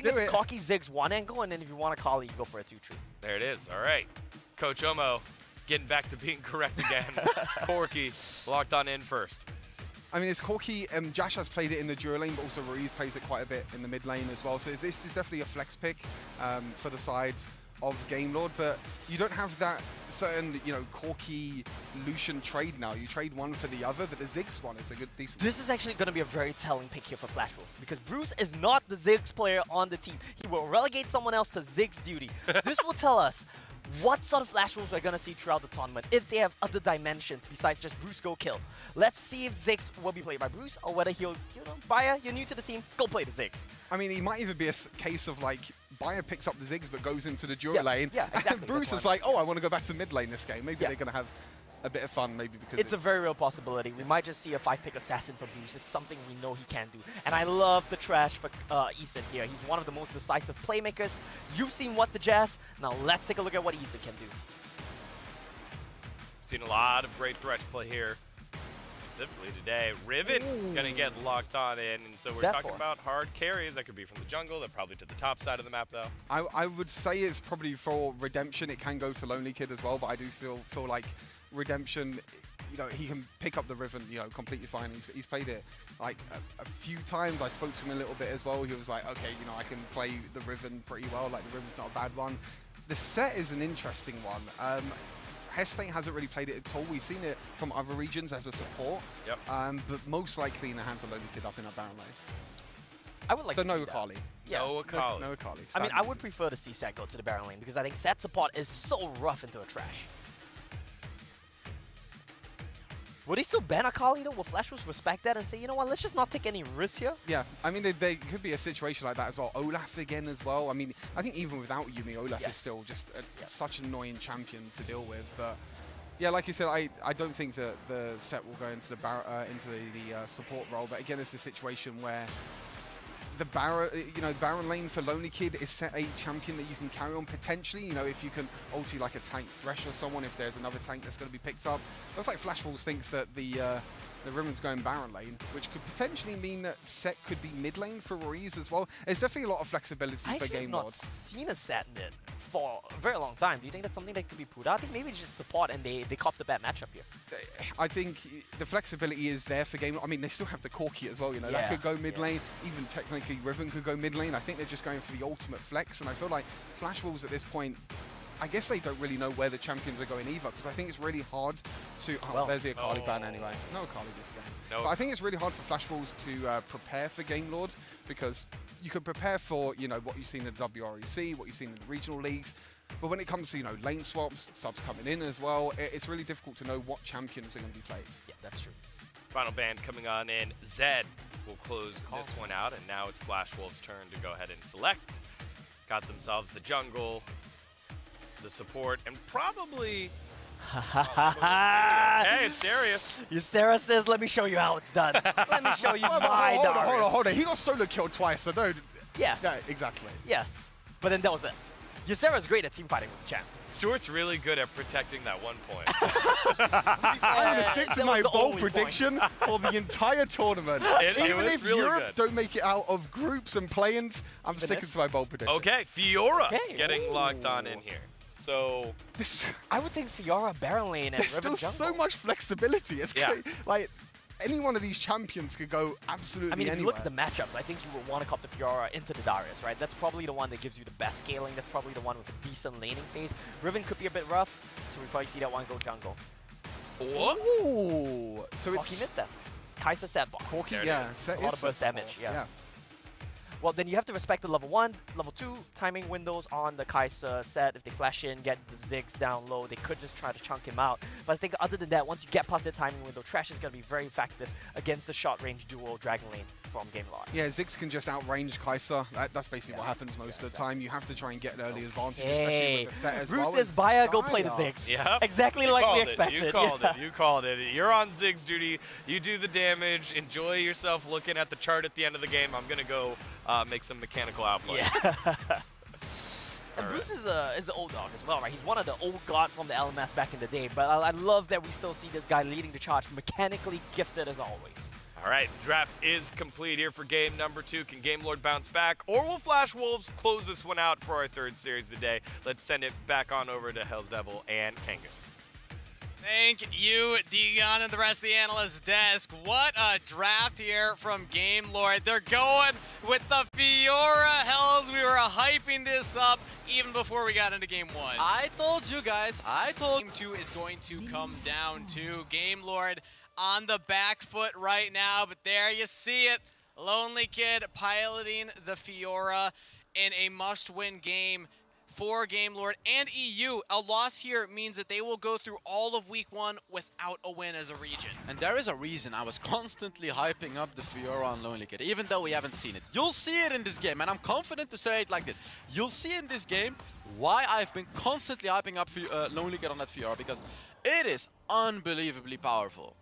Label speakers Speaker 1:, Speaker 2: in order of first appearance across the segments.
Speaker 1: think it's cocky Ziggs one angle, and then if you want a Kali, you go for a 2-tree.
Speaker 2: There it is. All right. Coach Omo getting back to being correct again. Corki locked on in first.
Speaker 3: I mean, it's Corki. Jash has played it in the duo lane, but also Ruiz plays it quite a bit in the mid lane as well. So this is definitely a flex pick for the side of Game Lord, but you don't have that certain, Corki Lucian trade now. You trade one for the other, but the Ziggs one is a good, decent.
Speaker 1: This is actually going to be a very telling pick here for Flash Wolves, because Bruce is not the Ziggs player on the team. He will relegate someone else to Ziggs duty. This will tell us what sort of Flash Wolves we're going to see throughout the tournament, if they have other dimensions besides just Bruce go kill. Let's see if Ziggs will be played by Bruce, or whether he'll, Baya, you're new to the team, go play the Ziggs.
Speaker 3: I mean, he might even be a case of like, Baya picks up the Ziggs but goes into the duo lane.
Speaker 1: Yeah, exactly.
Speaker 3: And Bruce is like, oh, I want to go back to the mid lane this game. Maybe they're going to have a bit of fun, maybe because
Speaker 1: it's a very real possibility. We might just see a 5-pick assassin for Bruce. It's something we know he can do. And I love the trash for Eason here. He's one of the most decisive playmakers. You've seen what the Jazz. Now let's take a look at what Eason can do.
Speaker 2: Seen a lot of great thresh play here. Specifically today, Riven gonna get locked on in, and so we're talking about hard carries. That could be from the jungle, they're probably to the top side of the map though.
Speaker 3: I would say it's probably for Redemption. It can go to Lonely Kid as well, but I do feel like Redemption, he can pick up the Riven, completely fine. He's played it like a few times. I spoke to him a little bit as well. He was like, okay, I can play the Riven pretty well. Like the Riven's not a bad one. The set is an interesting one. Hestate hasn't really played it at all. We've seen it from other regions as a support.
Speaker 2: Yep.
Speaker 3: But most likely in the hands of Lonely Kid up in a Baron lane.
Speaker 1: I would like to see
Speaker 3: no
Speaker 1: that.
Speaker 3: Akali.
Speaker 1: Yeah.
Speaker 2: No Akali.
Speaker 3: No Akali.
Speaker 1: I mean, I would prefer to see Set go to the Baron lane, because I think Set support is so rough into a trash. Would he still ban Akali though? Will Flash Wolves respect that and say, you know what, let's just not take any risks here?
Speaker 3: Yeah, I mean, there could be a situation like that as well. Olaf again as well. I mean, I think even without Yuumi, Olaf is still just such an annoying champion to deal with. But yeah, like you said, I don't think that the set will go into the support role. But again, it's a situation where the Baron lane for Lonely Kid is set a champion that you can carry on potentially. If you can ulti like a tank Thresh or someone, if there's another tank that's going to be picked up. Looks like Flash Wolves thinks that the Riven's going Baron lane, which could potentially mean that Set could be mid lane for Ruiz as well. There's definitely a lot of flexibility for Game Lord.
Speaker 1: I've not seen a Set mid for a very long time. Do you think that's something that could be put out? I think maybe it's just support and they copped the bad matchup here.
Speaker 3: I think the flexibility is there for Game Lord. I mean, they still have the Corki as well, that could go mid lane. Even technically Riven could go mid lane. I think they're just going for the ultimate flex, and I feel like Flash Wolves at this point, I guess they don't really know where the champions are going either, because I think it's really hard to... there's the Akali ban anyway. No Akali this game. But I think it's really hard for Flash Wolves to prepare for Game Lord, because you could prepare for, what you've seen in the WREC, what you've seen in the regional leagues, but when it comes to, lane swaps, subs coming in as well, it's really difficult to know what champions are going to be played.
Speaker 1: Yeah, that's true.
Speaker 2: Final ban coming on in. Zed will close this one out, and now it's Flash Wolves' turn to go ahead and select. Got themselves the jungle, the support, and probably... Hey, it's Darius.
Speaker 1: Sarah says, let me show you how it's done. Let me show you my Darius.
Speaker 3: Hold on. He got solo killed twice, I don't...
Speaker 1: Yes.
Speaker 3: Yeah, exactly.
Speaker 1: Yes. But then that was it. Ysera's great at teamfighting with the champ.
Speaker 2: Stuart's really good at protecting that one point.
Speaker 3: I'm going to stick to my bold prediction for the entire tournament. Even if
Speaker 2: really
Speaker 3: Europe don't make it out of groups and play-ins, I'm sticking to my bold prediction.
Speaker 2: Okay, Fiora getting locked on in here. So
Speaker 1: I would think Fiora Baron lane and
Speaker 3: there's
Speaker 1: Riven
Speaker 3: still
Speaker 1: jungle.
Speaker 3: so much flexibility. It's great. Like, any one of these champions could go absolutely
Speaker 1: I mean,
Speaker 3: anywhere.
Speaker 1: if you look at the matchups, I think you would want to cop the Fiora into the Darius, right? That's probably the one that gives you the best scaling. That's probably the one with a decent laning phase. Riven could be a bit rough, so we probably see that one go jungle.
Speaker 2: What?
Speaker 3: Ooh. So
Speaker 1: Corki
Speaker 3: it's...
Speaker 1: mid then. Kai'Sa set block.
Speaker 3: Corki, yeah.
Speaker 1: A lot of burst damage, yeah. Well, then you have to respect the level 1, level 2 timing windows on the Kai'Sa set. If they flash in, get the Ziggs down low, they could just try to chunk him out. But I think other than that, once you get past that timing window, Trash is going to be very effective against the short range duo Dragon Lane from Game Lord.
Speaker 3: Yeah, Ziggs can just outrange Kai'Sa. That's basically what happens most of the time. You have to try and get an early advantage, especially with the set as well.
Speaker 1: Bruce says, Baya, go play the Ziggs.
Speaker 2: Yep.
Speaker 1: Exactly like we expected.
Speaker 2: You called it. You called it. You're on Ziggs duty. You do the damage. Enjoy yourself looking at the chart at the end of the game. I'm going to go make some mechanical outplay.
Speaker 1: Yeah. And Bruce is an old dog as well, right? He's one of the old god from the LMS back in the day. But I love that we still see this guy leading the charge, mechanically gifted as always.
Speaker 2: All All right, the draft is complete here for game number 2. Can Game Lord bounce back, or will Flash Wolves close this one out for our 3rd series of the day? Let's send it back on over to Hell's Devil and Kangas.
Speaker 4: Thank you, Dion, and the rest of the analyst desk. What a draft here from Game Lord. They're going with the Fiora Hells. We were hyping this up even before we got into Game 1.
Speaker 5: I told you guys.
Speaker 4: Game 2 is going to come down to Game Lord on the back foot right now, but there you see it. Lonely Kid piloting the Fiora in a must-win game for Game Lord and EU. A loss here means that they will go through all of Week 1 without a win as a region.
Speaker 5: And there is a reason I was constantly hyping up the Fiora on Lonely Kid, even though we haven't seen it. You'll see it in this game, and I'm confident to say it like this. You'll see in this game why I've been constantly hyping up Lonely Kid on that Fiora, because it is unbelievably powerful.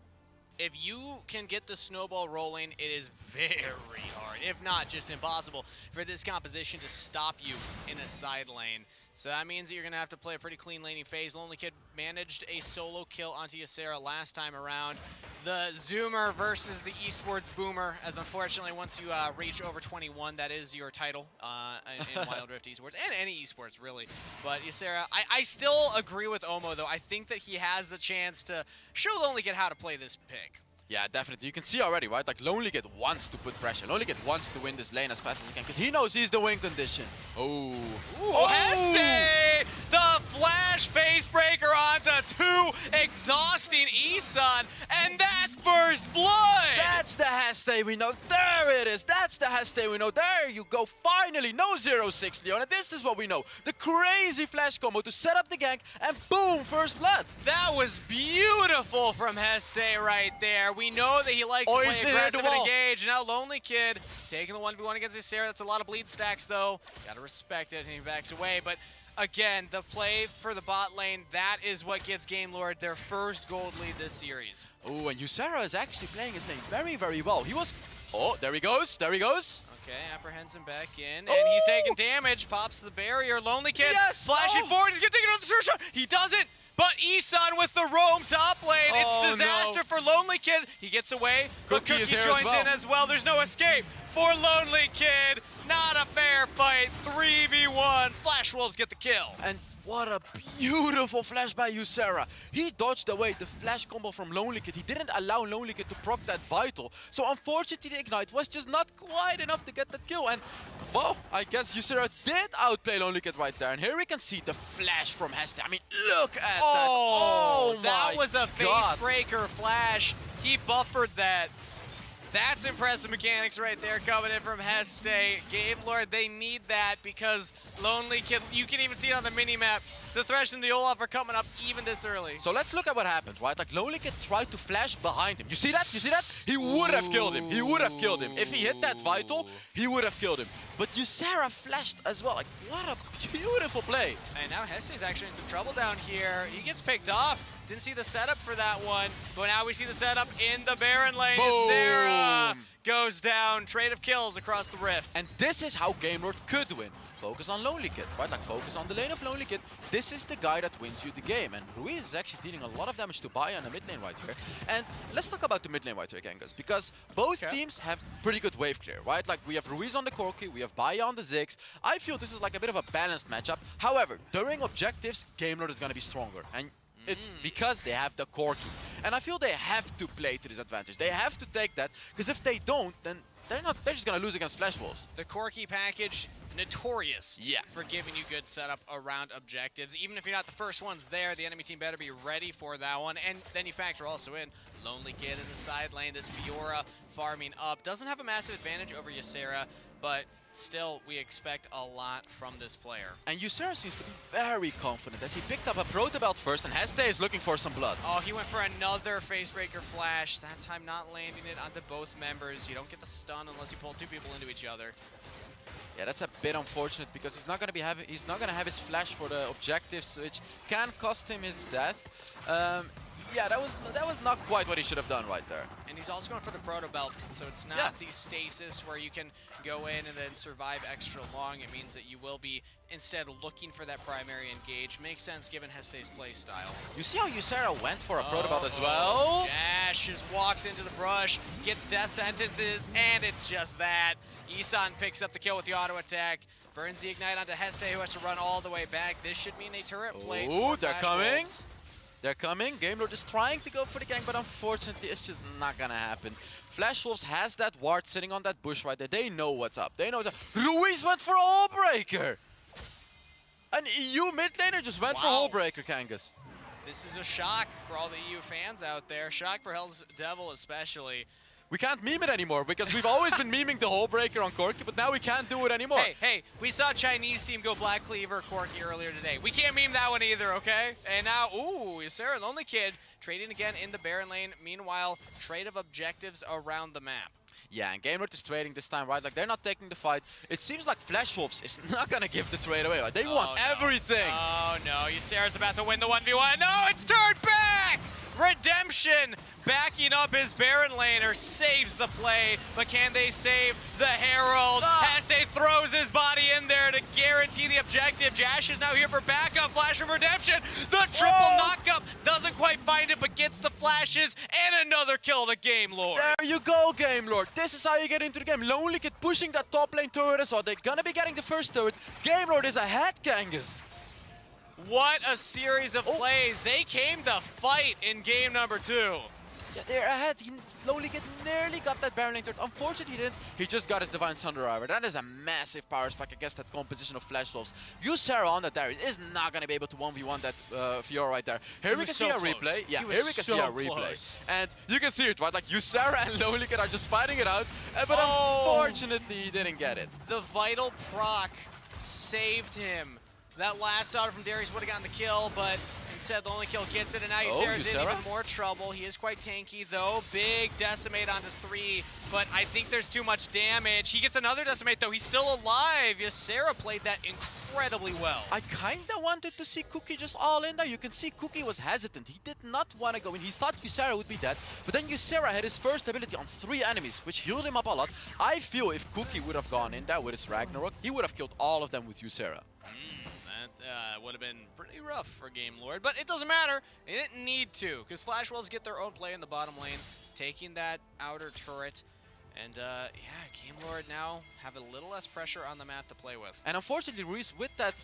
Speaker 4: If you can get the snowball rolling, it is very hard, if not just impossible, for this composition to stop you in a side lane. So that means that you're going to have to play a pretty clean laning phase. Lonely Kid managed a solo kill onto Ysera last time around. The Zoomer versus the esports boomer, as unfortunately once you reach over 21, that is your title in Wild Rift esports, and any esports really. But Ysera, I still agree with Omo though. I think that he has the chance to show Lonely Kid how to play this pick.
Speaker 5: Yeah, definitely. You can see already, right? Like, Lonely Kid wants to put pressure. Lonely Kid wants to win this lane as fast as he can, because he knows he's the win condition. Oh.
Speaker 4: Oh, Heste! The flash face breaker onto 2, exhausting Isan, and that's first blood!
Speaker 5: That's the Heste we know. There it is. That's the Heste we know. There you go. Finally, no 0-6, Leon. And this is what we know. The crazy flash combo to set up the gank, and boom, first blood.
Speaker 4: That was beautiful from Heste right there. We know that he likes to play aggressive and engage. Now Lonely Kid taking the 1v1 against Ysera. That's a lot of bleed stacks though. Gotta respect it, and he backs away. But again, the play for the bot lane, that is what gives Game Lord their first gold lead this series.
Speaker 5: Oh, and Ysera is actually playing his lane very, very well. He was... Oh, there he goes. There he goes.
Speaker 4: Okay, apprehends him back in, and he's taking damage. Pops the barrier. Lonely Kid flashing forward. He's gonna take another surge shot. He doesn't. But Isan with the roam top lane. It's disaster for Lonely Kid. He gets away, but Cookie joins in as well. There's no escape for Lonely Kid. Not a fair fight. 3v1. Flash Wolves get the kill.
Speaker 5: And what a beautiful flash by Ysera. He dodged away the flash combo from Lonely Kid. He didn't allow Lonely Kid to proc that Vital. So unfortunately, the Ignite was just not quite enough to get that kill. And, well, I guess Ysera did outplay Lonely Kid right there. And here we can see the flash from Heste. I mean, look at that. Oh,
Speaker 4: that was a
Speaker 5: God.
Speaker 4: face breaker flash. He buffered that. That's impressive mechanics right there coming in from Heste. Game Lord, they need that because Lonely Kid, you can even see it on the mini-map. The Thresh and the Olaf are coming up even this early.
Speaker 5: So let's look at what happened, right? Like, Lonely Kid tried to flash behind him. You see that? You see that? He would have killed him. He would have killed him. If he hit that Vital, he would have killed him. But Ysera flashed as well. Like, what a beautiful play.
Speaker 4: And now Heste's actually in some trouble down here. He gets picked off. Didn't see the setup for that one, but now we see the setup in the Baron lane. Ysera goes down. Trade of kills across the rift.
Speaker 5: And this is how Game Lord could win. Focus on Lonely Kid, right? Like, focus on the lane of Lonely Kid. This is the guy that wins you the game. And Ruiz is actually dealing a lot of damage to Baya in the mid lane right here. And let's talk about the mid lane right here, Genghis, because both teams have pretty good wave clear, right? Like, we have Ruiz on the Corki, we have Baya on the Ziggs. I feel this is like a bit of a balanced matchup. However, during objectives, Game Lord is going to be stronger. And it's because they have the Corki. And I feel they have to play to this advantage. They have to take that, because if they don't, then they're just going to lose against Flash Wolves.
Speaker 4: The Corki package, notorious for giving you good setup around objectives. Even if you're not the first ones there, the enemy team better be ready for that one. And then you factor also in Lonely Kid in the side lane, this Fiora farming up. Doesn't have a massive advantage over Ysera, but still, we expect a lot from this player.
Speaker 5: And Ysera seems to be very confident as he picked up a Proto Belt first, and Heste is looking for some blood.
Speaker 4: Oh, he went for another Facebreaker flash, that time not landing it onto both members. You don't get the stun unless you pull 2 people into each other.
Speaker 5: Yeah, that's a bit unfortunate because he's not gonna have his flash for the objectives, which can cost him his death. yeah, that was not quite what he should have done right there.
Speaker 4: And he's also going for the proto belt, so it's not
Speaker 5: Yeah.
Speaker 4: the stasis where you can go in and then survive extra long. It means that you will be instead looking for that primary engage. Makes sense given Heste's play style.
Speaker 5: You see how Ysera went for a proto belt as well?
Speaker 4: Jash just walks into the brush, gets death sentences, and it's just that. Isan picks up the kill with the auto attack. Burns the ignite onto Heste, who has to run all the way back. This should mean a turret play.
Speaker 5: Ooh, they're coming. They're coming. Game Lord is trying to go for the gank, but unfortunately, it's just not gonna happen. Flash Wolves has that ward sitting on that bush right there. They know what's up. They know what's up. Ruiz went for a Hull Breaker. An EU mid laner just went for Hull Breaker, Kangas.
Speaker 4: This is a shock for all the EU fans out there. Shock for Hell's Devil especially.
Speaker 5: We can't meme it anymore because we've always been memeing the Hull Breaker on Corki, but now we can't do it anymore.
Speaker 4: Hey, we saw Chinese team go Black Cleaver Corki earlier today. We can't meme that one either, okay? And now, ooh, Ysera Lonely Kid trading again in the Baron lane. Meanwhile, trade of objectives around the map.
Speaker 5: Yeah, and Game Lord is trading this time, right? Like, they're not taking the fight. It seems like Flash Wolves is not gonna give the trade away, right? They want everything.
Speaker 4: Oh no, Ysera's about to win the 1v1. No, it's turned back! Redemption backing up his Baron laner, saves the play, but can they save the Herald? Heste throws his body in there to guarantee the objective. Jash is now here for backup, Flash of Redemption. The triple knockup doesn't quite find it, but gets the flashes and another kill to Game Lord.
Speaker 5: There you go, Game Lord. This is how you get into the game. Lonely Kid pushing that top lane turret as well. They're gonna be getting the first turret. Game Lord is ahead, Kangas.
Speaker 4: What a series of plays. They came to fight in game number 2.
Speaker 5: Yeah, they're ahead. Lonely Kid nearly got that Baron lane turret. Unfortunately, he didn't. He just got his Divine Thunder Armor. That is a massive power spike against that composition of Flash Wolves. Ysera on that Darius is not going to be able to 1v1 that Fiora right there. Here we can see a replay. Yeah, here we can see a replay. And you can see it, right? Like, Ysera and Lonely Kid are just fighting it out. But unfortunately, he didn't get it.
Speaker 4: The vital proc saved him. That last auto from Darius would have gotten the kill, but instead the only kill gets it, and now Ysera's in even more trouble. He is quite tanky though. Big decimate onto 3, but I think there's too much damage. He gets another decimate though. He's still alive. Ysera played that incredibly well.
Speaker 5: I kinda wanted to see Cookie just all in there. You can see Cookie was hesitant. He did not want to go in. He thought Ysera would be dead, but then Ysera had his first ability on 3 enemies, which healed him up a lot. I feel if Cookie would have gone in there with his Ragnarok, he would have killed all of them with Ysera.
Speaker 4: That would have been pretty rough for Game Lord, but it doesn't matter. They didn't need to, because Flash Wolves get their own play in the bottom lane, taking that outer turret. And yeah, Game Lord now have a little less pressure on the map to play with.
Speaker 5: And unfortunately, Ruiz with that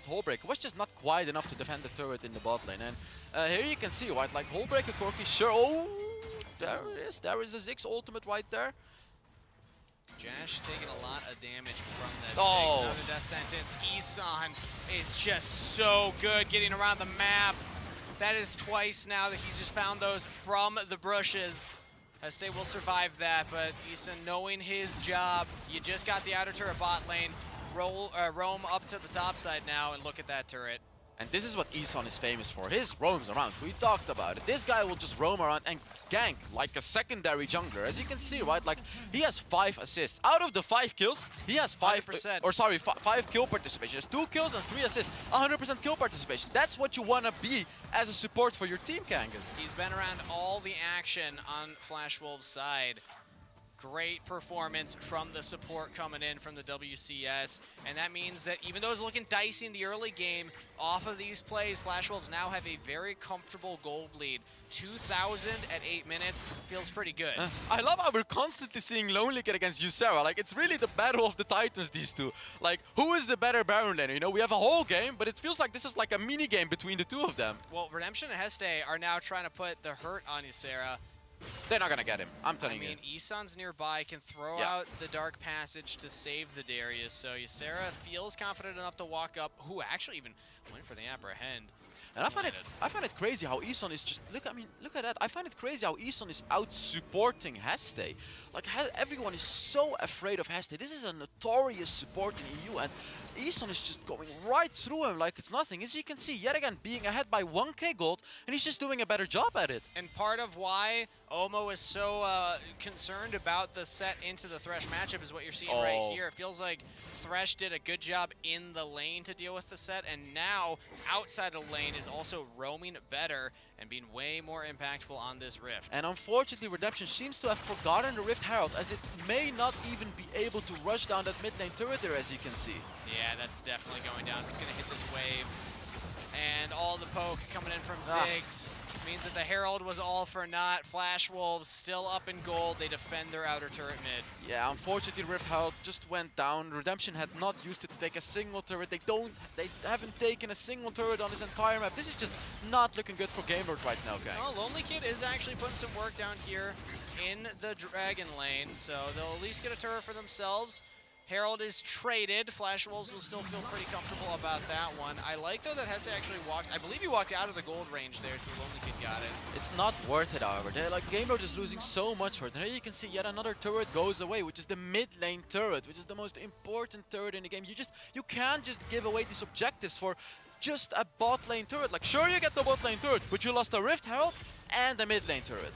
Speaker 5: Hull Breaker was just not quite enough to defend the turret in the bot lane. And here you can see, right, like Hull Breaker Corki, sure. Oh, there it is. There is a Ziggs ultimate right there.
Speaker 4: Jash taking a lot of damage from that. Another death sentence. Isan is just so good getting around the map. That is twice now that he's just found those from the bushes. Heste will survive that, but Isan knowing his job. You just got the outer turret bot lane. Roam up to the top side now and look at that turret.
Speaker 5: And this is what Isan is famous for. His roams around. We talked about it. This guy will just roam around and gank like a secondary jungler. As you can see, right? Like, he has 5 assists. Out of the 5 kills, he has 5 kill participation. He has 2 kills and 3 assists. 100% kill participation. That's what you want to be as a support for your team, Kangas.
Speaker 4: He's been around all the action on Flash Wolves' side. Great performance from the support coming in from the WCS, and that means that even though it's looking dicey in the early game, off of these plays, Flash Wolves now have a very comfortable gold lead. 2,000 at 8 minutes feels pretty good.
Speaker 5: I love how we're constantly seeing Lonely Kid against Ysera. Like, it's really the battle of the titans, these two. Like, who is the better Baron laner? You know, we have a whole game, but it feels like this is like a mini game between the two of them.
Speaker 4: Well, Redemption and Heste are now trying to put the hurt on Ysera.
Speaker 5: They're not gonna get him, I'm telling you.
Speaker 4: I mean, Isan's nearby, can throw out the Dark Passage to save the Darius, so Ysera feels confident enough to walk up, who actually even went for the apprehend.
Speaker 5: And I find it crazy how Isan is just, look at that. I find it crazy how Isan is out supporting Heste. Like, everyone is so afraid of Heste. This is a notorious support in EU, and Isan is just going right through him like it's nothing. As you can see, yet again, being ahead by 1k gold, and he's just doing a better job at it.
Speaker 4: And part of why Omo is so concerned about the set into the Thresh matchup is what you're seeing right here. It feels like Thresh did a good job in the lane to deal with the set, and now outside the lane is also roaming better and being way more impactful on this Rift.
Speaker 5: And unfortunately, Redemption seems to have forgotten the Rift Herald, as it may not even be able to rush down that mid lane turret there, as you can see.
Speaker 4: Yeah, that's definitely going down. It's going to hit this wave. And all the poke coming in from Ziggs means that the Herald was all for naught. Flash Wolves still up in gold. They defend their outer turret mid.
Speaker 5: Yeah, unfortunately, Rift Herald just went down. Redemption had not used it to take a single turret. They haven't taken a single turret on this entire map. This is just not looking good for Game Lord right now, guys.
Speaker 4: Oh, Lonely Kid is actually putting some work down here in the Dragon lane, so they'll at least get a turret for themselves. Herald is traded. Flash Wolves will still feel pretty comfortable about that one. I like, though, that Hesse actually walked. I believe he walked out of the gold range there, so Lonely Kid got it.
Speaker 5: It's not worth it, however. Game Lord is losing so much for it. And here you can see yet another turret goes away, which is the mid lane turret, which is the most important turret in the game. You can't just give away these objectives for just a bot lane turret. Like, sure, you get the bot lane turret, but you lost a Rift Herald and a mid lane turret.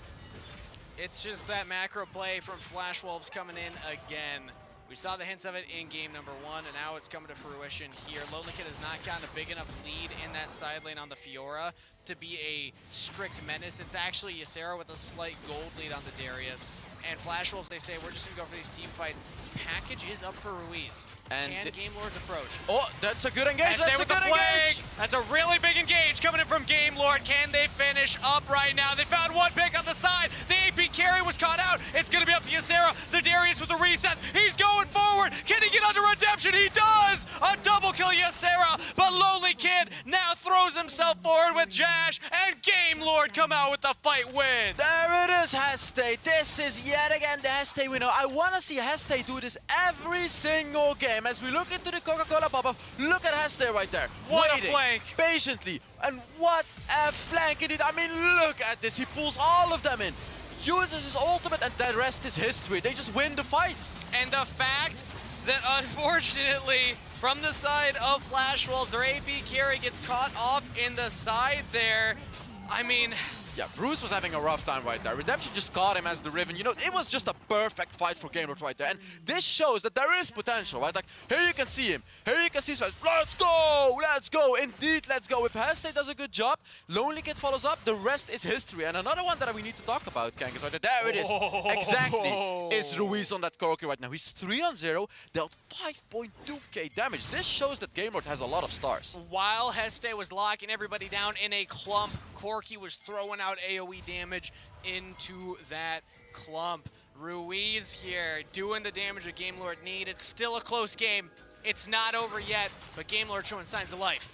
Speaker 4: It's just that macro play from Flash Wolves coming in again. We saw the hints of it in game number 1, and now it's coming to fruition here. Lonely Kid has not gotten a big enough lead in that side lane on the Fiora to be a strict menace. It's actually Ysera with a slight gold lead on the Darius. And Flash Wolves, they say, we're just going to go for these team fights. Package is up for Ruiz.
Speaker 5: And
Speaker 4: can Game Lord's approach?
Speaker 5: Oh, that's a good engage.
Speaker 4: That's
Speaker 5: a good engage.
Speaker 4: That's a really big engage coming in from Game Lord. Can they finish up right now? They found one pick on the side. The AP carry was caught out. It's going to be up to Ysera. The Darius with the reset. He's going forward. Can he get under Redemption? He does. A double kill Ysera. But Lonely Kid now throws himself forward with Jash. And Game Lord come out with the fight win.
Speaker 5: There it is, Heste. This is yet again the Heste we know. I want to see Heste do this every single game. As we look into the Coca-Cola pop-up, look at Heste right there.
Speaker 4: What
Speaker 5: waiting
Speaker 4: a flank.
Speaker 5: Patiently. And what a flank it is. I mean, look at this. He pulls all of them in. Uses his ultimate, and the rest is history. They just win the fight.
Speaker 4: And the fact that, unfortunately, from the side of Flash Wolves, their AP carry gets caught off in the side there. I mean,
Speaker 5: yeah, Bruce was having a rough time right there. Redemption just caught him as the Riven. You know, it was just a perfect fight for Game Lord right there. And this shows that there is potential, right? Like, here you can see him. Here you can see Smash. Let's go! Let's go! Indeed, let's go. If Heste does a good job, Lonely Kid follows up, the rest is history. And another one that we need to talk about, Kangas, right there. There it is. Exactly. Is Ruiz on that Corki right now. He's 3-0, dealt 5.2k damage. This shows that Game Lord has a lot of stars.
Speaker 4: While Heste was locking everybody down in a clump, Corki was throwing out AoE damage into that clump. Ruiz here doing the damage that Game Lord need. It's still a close game. It's not over yet, but Game Lord showing signs of life.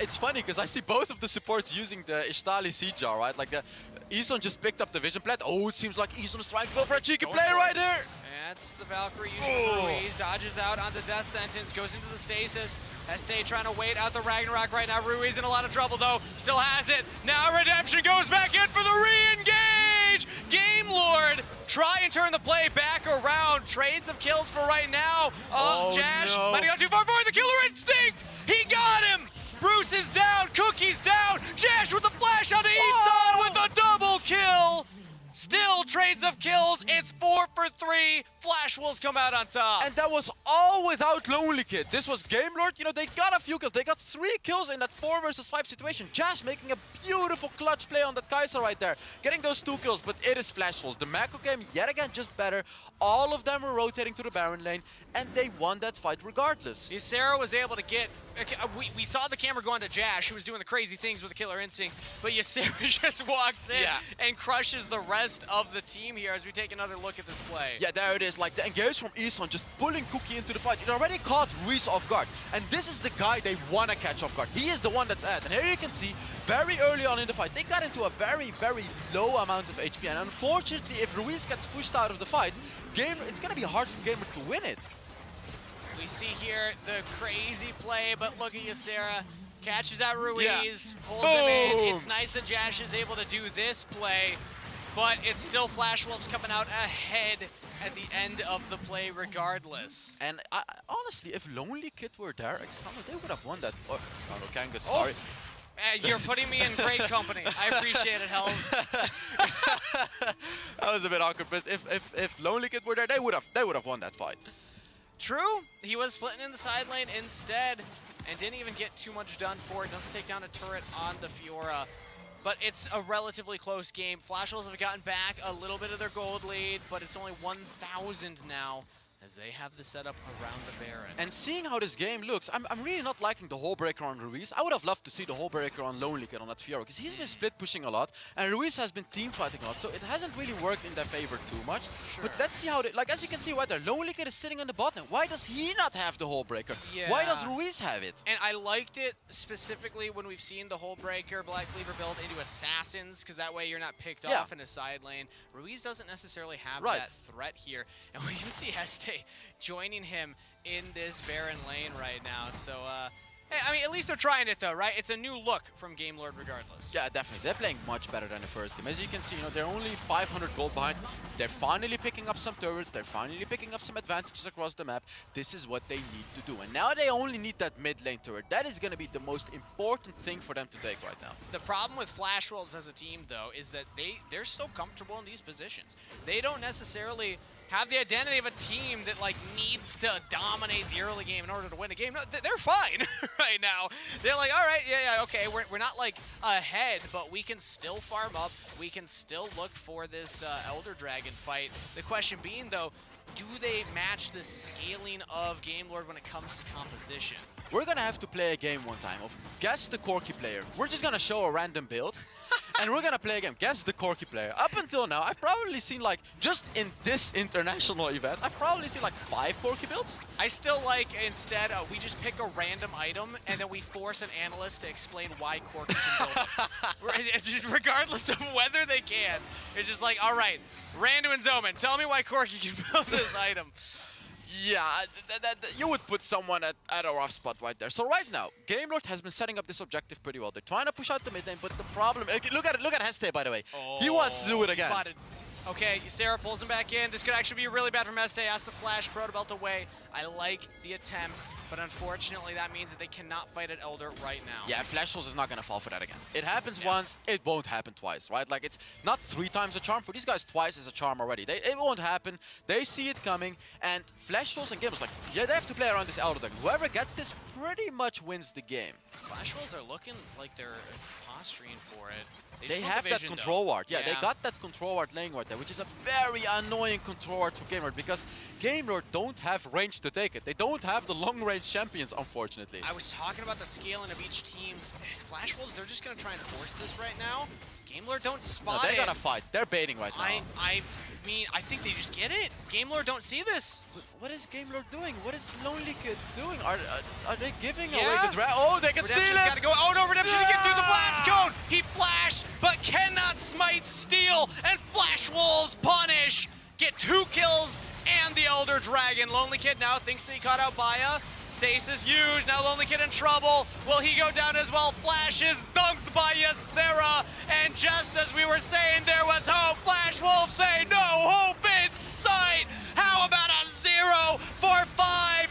Speaker 5: It's funny because I see both of the supports using the Ishtali Seed Jar, right? Like Eason just picked up the Vision Plat. Oh, it seems like Eason is trying to go for a cheeky play right here.
Speaker 4: That's the Valkyrie using Ruiz. Dodges out on the Death Sentence, goes into the Stasis. Heste trying to wait out the Ragnarok right now. Ruiz in a lot of trouble though. Still has it. Now Redemption goes back in for the re-engage. Game Lord try and turn the play back around. Trades of kills for right now. Jash might have gone too far for the Killer Instinct. He got him. Bruce is down. Cookie's down. Jash with the flash on the east side with a double kill. Still trades of kills. It's 4 for 3. Flash Wolves come out on top.
Speaker 5: And that was all without Lonely Kid. This was Game Lord. You know, they got a few kills. They got 3 kills in that 4 versus 5 situation. Jash making a beautiful clutch play on that Kai'Sa right there. Getting those 2 kills, but it is Flash Wolves. The macro game, yet again, just better. All of them were rotating to the Baron lane, and they won that fight regardless.
Speaker 4: Ysera was able to get... We saw the camera go on to Jash, who was doing the crazy things with the Killer Instinct, but Ysera just walks in and crushes the rest of the team here as we take another look at this play.
Speaker 5: Yeah, there it is. Like the engage from Eason, just pulling Cookie into the fight. It already caught Ruiz off guard. And this is the guy they want to catch off guard. He is the one that's at. And here you can see, very early on in the fight, they got into a very, very low amount of HP. And unfortunately, if Ruiz gets pushed out of the fight, it's going to be hard for Gamer to win it.
Speaker 4: We see here the crazy play, but look at Ysera. Catches out Ruiz, pulls him in. It's nice that Jash is able to do this play, but it's still Flash Wolves coming out ahead at the end of the play regardless.
Speaker 5: And honestly, if Lonely Kid were there, Extano, they would have won that. Oh, Extano, Kangas, sorry.
Speaker 4: You're putting me in great company. I appreciate it, Hells.
Speaker 5: That was a bit awkward, but if Lonely Kid were there, they would have won that fight.
Speaker 4: True, he was splitting in the side lane instead and didn't even get too much done for it. Doesn't take down a turret on the Fiora. But it's a relatively close game. Flash Wolves have gotten back a little bit of their gold lead, but it's only 1,000 now as they have the setup around the Baron.
Speaker 5: And seeing how this game looks, I'm really not liking the whole breaker on Ruiz. I would have loved to see the whole breaker on Lonely Kid on that Fiora, because he's been split pushing a lot, and Ruiz has been team fighting a lot, so it hasn't really worked in their favor too much.
Speaker 4: Sure.
Speaker 5: But let's see how they, like, as you can see right there, Lonely Kid is sitting on the bottom. Why does he not have the whole breaker?
Speaker 4: Yeah.
Speaker 5: Why does Ruiz have it?
Speaker 4: And I liked it specifically when we've seen the whole breaker Black Cleaver build into Assassins, because that way you're not picked off in a side lane. Ruiz doesn't necessarily have that threat here. And we can see Este joining him in this Baron lane right now. So, hey, I mean, at least they're trying it though, right? It's a new look from Game Lord regardless.
Speaker 5: Yeah, definitely. They're playing much better than the first game. As you can see, you know, they're only 500 gold behind. They're finally picking up some turrets. They're finally picking up some advantages across the map. This is what they need to do. And now they only need that mid lane turret. That is going to be the most important thing for them to take right now.
Speaker 4: The problem with Flash Wolves as a team, though, is that they're still comfortable in these positions. They don't necessarily have the identity of a team that like needs to dominate the early game in order to win a game. No, they're fine right now. They're like, all right, yeah, okay, we're not like ahead, but we can still farm up. We can still look for this Elder Dragon fight. The question being, though, do they match the scaling of Game Lord when it comes to composition?
Speaker 5: We're going to have to play a game one time of guess the Corki player. We're just going to show a random build. And we're going to play a game, guess the Corki player. Up until now, I've probably seen like, just in this international event, I've probably seen like 5 Corki builds.
Speaker 4: I still like, instead, we just pick a random item and then we force an analyst to explain why Corki can build it. It's just regardless of whether they can. It's just like, all right, Randu and Zoman, tell me why Corki can build this item.
Speaker 5: Yeah, you would put someone at a rough spot right there. So right now, Game Lord has been setting up this objective pretty well. They're trying to push out the mid lane, but the problem... Look at Heste, by the way.
Speaker 4: Oh,
Speaker 5: he wants to do it again.
Speaker 4: Spotted. Okay, Sarah pulls him back in. This could actually be really bad from Heste. Has to flash Protobelt away. I like the attempt, but unfortunately that means that they cannot fight at Elder right now.
Speaker 5: Yeah, Flash Wolves is not going to fall for that again. It happens once, it won't happen twice, right? Like, it's not 3 times a charm. For these guys, twice is a charm already. It won't happen. They see it coming, and Flash Wolves and Gamers, like, yeah, they have to play around this Elder Dragon. Whoever gets this pretty much wins the game.
Speaker 4: Flash Wolves are looking like they're posturing for it.
Speaker 5: They have that control ward. Yeah, they got that control ward laying right there, which is a very annoying control ward for Game Lord because Game Lord don't have range to take it. They don't have the long range champions, unfortunately.
Speaker 4: I was talking about the scaling of each team's Flash Wolves. They're just going to try and force this right now. Game Lord don't spot
Speaker 5: it. They gotta fight. They're baiting right now.
Speaker 4: I mean, I think they just get it. Game Lord don't see this.
Speaker 5: What is Game Lord doing? What is Lonely Kid doing? Are they giving away the dragon? Oh, they can steal it!
Speaker 4: Gotta go. Oh no, Redemption to get through the blast cone! He flashed, but cannot smite steal, and Flash Wolves punish! Get 2 kills and the Elder Dragon. Lonely Kid now thinks that he caught out Baya. Stasis used, now Lonely Kid in trouble. Will he go down as well? Flash is dunked by Ysera, and just as we were saying there was hope, Flash Wolves say no hope in sight. How about a 0-for-5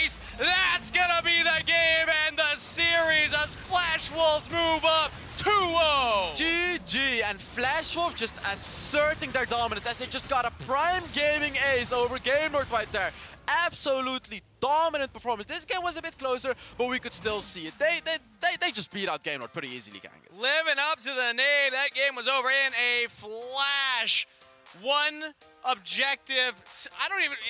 Speaker 4: ace? That's gonna be the game and the series as Flash Wolves move up 2-0.
Speaker 5: GG, and Flash Wolf just asserting their dominance as they just got a prime gaming ace over Game Lord right there. Absolutely dominant performance. This game was a bit closer, but we could still see it. They just beat out Game Lord pretty easily, Kangas.
Speaker 4: Living up to the name, that game was over in a flash. One objective,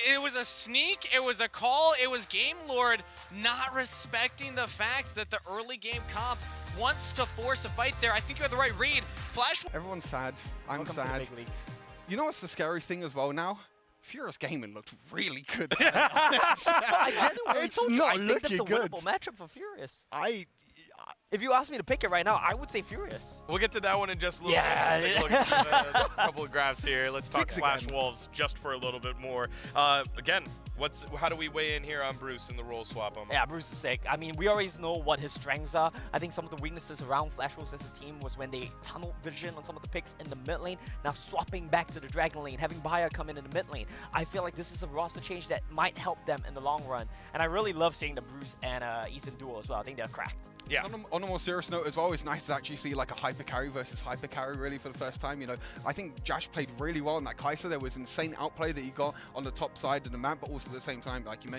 Speaker 4: it was a sneak, it was a call, it was Game Lord not respecting the fact that the early game comp wants to force a fight there. I think you had the right read. Flash.
Speaker 3: Everyone's sad. I'm
Speaker 1: Welcome
Speaker 3: sad.
Speaker 1: to the big leagues.
Speaker 3: You know what's the scary thing as well now? Furious Gaming looked really good.
Speaker 1: I genuinely
Speaker 3: It's
Speaker 1: told you,
Speaker 3: not
Speaker 1: I think that's a
Speaker 3: looking good.
Speaker 1: winnable matchup for Furious.
Speaker 3: If
Speaker 1: you ask me to pick it right now, I would say Furious.
Speaker 2: We'll get to that one in just a little
Speaker 1: Yeah.
Speaker 2: bit. Let's take a look at a couple of graphs here. Let's talk
Speaker 3: Six
Speaker 2: Flash
Speaker 3: again.
Speaker 2: Wolves just for a little bit more. Again, how do we weigh in here on Bruce in the role swap?
Speaker 1: Yeah, Bruce is sick. I mean, we already know what his strengths are. I think some of the weaknesses around Flash Wolves as a team was when they tunnel vision on some of the picks in the mid lane. Now swapping back to the Dragon lane, having Baya come in the mid lane. I feel like this is a roster change that might help them in the long run. And I really love seeing the Bruce and Ethan duo as well. I think they're cracked.
Speaker 2: Yeah.
Speaker 3: On on a more serious note as well, it's nice to actually see like a hyper carry versus hyper carry really for the first time. You know, I think Jash played really well on that Kai'Sa. There was insane outplay that he got on the top side of the map, but also at the same time, like you mentioned,